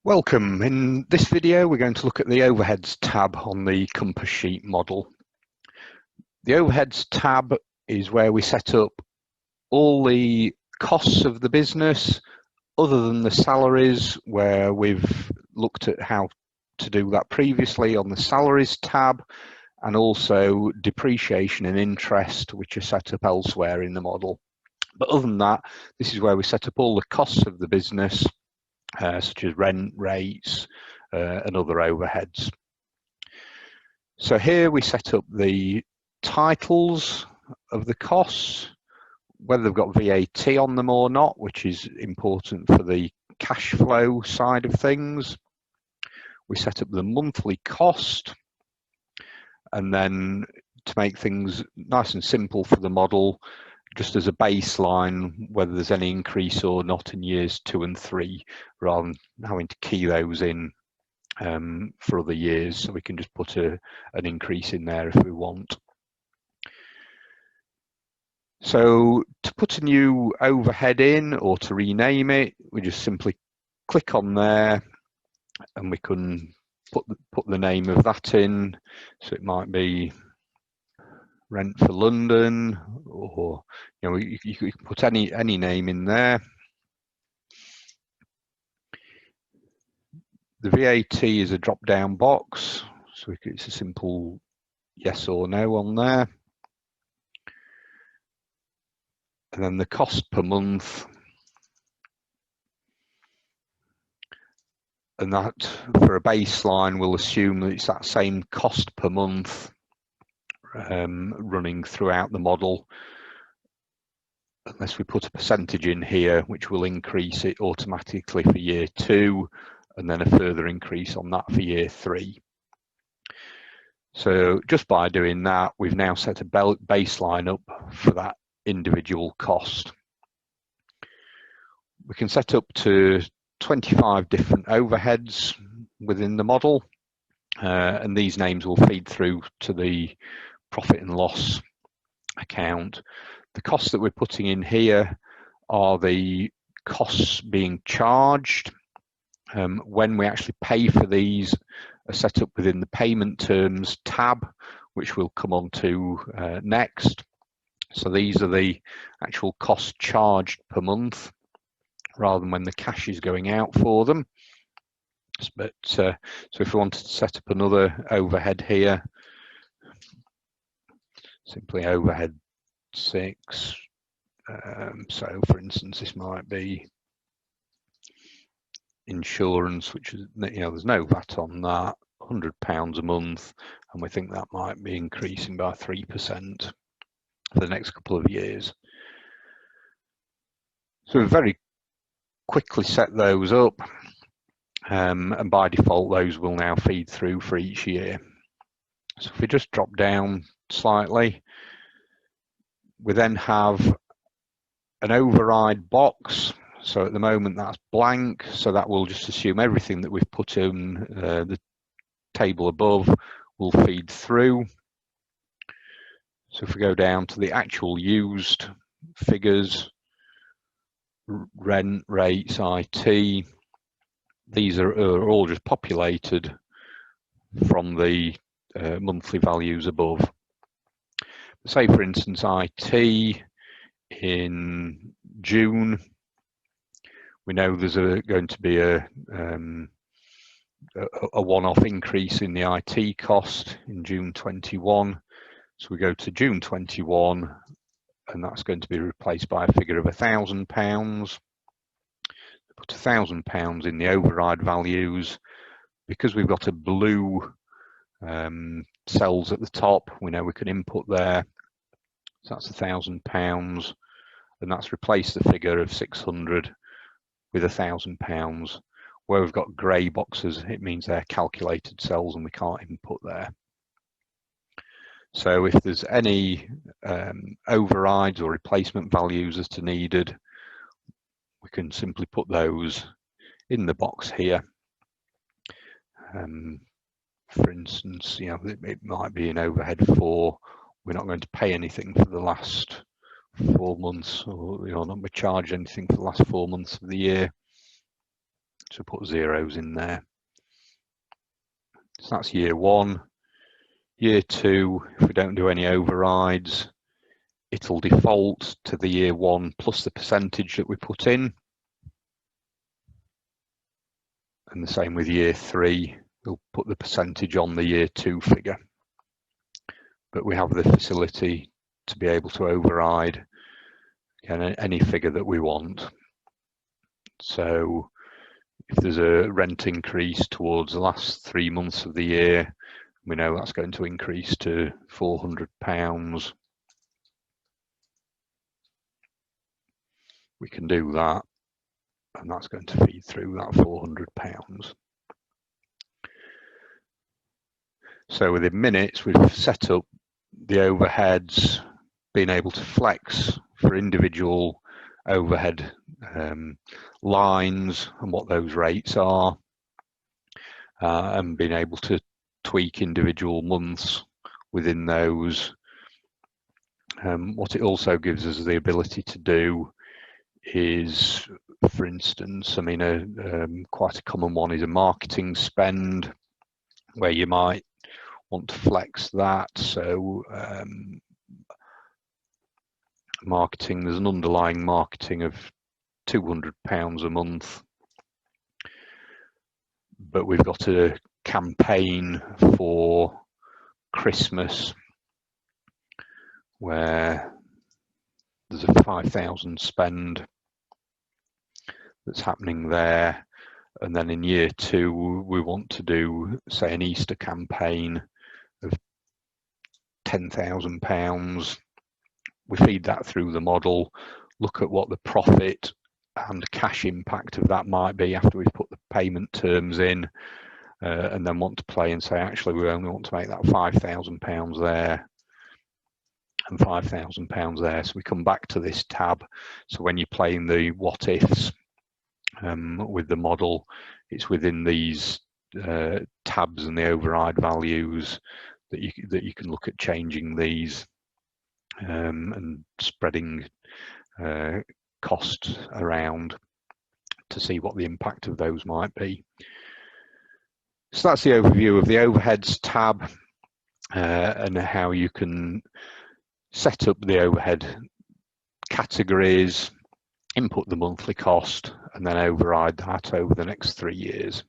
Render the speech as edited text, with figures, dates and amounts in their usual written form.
Welcome. In this video, we're going to look at the Overheads tab on the Compassheet model. The Overheads tab is where we set up all the costs of the business, other than the salaries, where we've looked at how to do that previously on the Salaries tab, and also depreciation and interest, which are set up elsewhere in the model. But other than that, this is where we set up all the costs of the business, such as rent, rates, and other overheads. So here we set up the titles of the costs, whether they've got VAT on them or not, which is important for the cash flow side of things. We set up the monthly cost, and then to make things nice and simple for the model, just as a baseline, whether there's any increase or not in years 2 and 3, rather than having to key those in for other years. So we can just put an increase in there if we want. So to put a new overhead in or to rename it, we just simply click on there, and we can put the name of that in. So it might be Rent for London, or you can put any name in there. The VAT is a drop-down box, so it's a simple yes or no on there. And then the cost per month, and that for a baseline we'll assume that it's that same cost per month running throughout the model, unless we put a percentage in here, which will increase it automatically for year 2, and then a further increase on that for year 3. So just by doing that, we've now set a baseline up for that individual cost. We can set up to 25 different overheads within the model, and these names will feed through to the profit and loss account. The costs that we're putting in here are the costs being charged. When we actually pay for these are set up within the payment terms tab, which we'll come on to next. So these are the actual costs charged per month, rather than when the cash is going out for them. But so if we wanted to set up another overhead here, simply overhead 6. So for instance, this might be insurance, which is, there's no VAT on that, £100 a month, and we think that might be increasing by 3% for the next couple of years. So we very quickly set those up, and by default those will now feed through for each year. So if we just drop down slightly, we then have an override box. So at the moment that's blank, so that will just assume everything that we've put in the table above will feed through. So if we go down to the actual used figures, rent, rates, IT, these are all just populated from the monthly values above. Say for instance IT in June, we know there's going to be a one-off increase in the IT cost in June 21. So we go to June 21, and that's going to be replaced by a figure of £1,000. Put £1,000 in the override values. Because we've got a blue cells at the top, we know we can input there. So that's £1,000, and that's replaced the figure of 600 with £1,000. Where we've got grey boxes, it means they're calculated cells and we can't input there. So if there's any overrides or replacement values as to needed, we can simply put those in the box here. For instance, it might be an overhead 4. We're not going to pay anything for the last 4 months, or not charge anything for the last 4 months of the year. So put zeros in there. So that's year one. Year two, if we don't do any overrides, it'll default to the year one plus the percentage that we put in. And the same with year three, we'll put the percentage on the year two figure. But we have the facility to be able to override any figure that we want. So if there's a rent increase towards the last 3 months of the year, we know that's going to increase to £400. We can do that, and that's going to feed through that £400. So within minutes, we've set up the overheads, being able to flex for individual overhead lines and what those rates are, and being able to tweak individual months within those. What it also gives us the ability to do is, for instance, I mean, quite a common one is a marketing spend, where you might want to flex that. So marketing, there's an underlying marketing of £200 a month, but we've got a campaign for Christmas where there's a 5,000 spend that's happening there. And then in year two, we want to do, say, an Easter campaign of £10,000. We feed that through the model, look at what the profit and cash impact of that might be after we've put the payment terms in, and then want to play and say, actually, we only want to make that £5,000 there and £5,000 there. So we come back to this tab. So when you're playing the what ifs with the model, it's within these tabs and the override values that you can look at changing these and spreading costs around to see what the impact of those might be. So that's the overview of the overheads tab and how you can set up the overhead categories, input the monthly cost, and then override that over the next 3 years.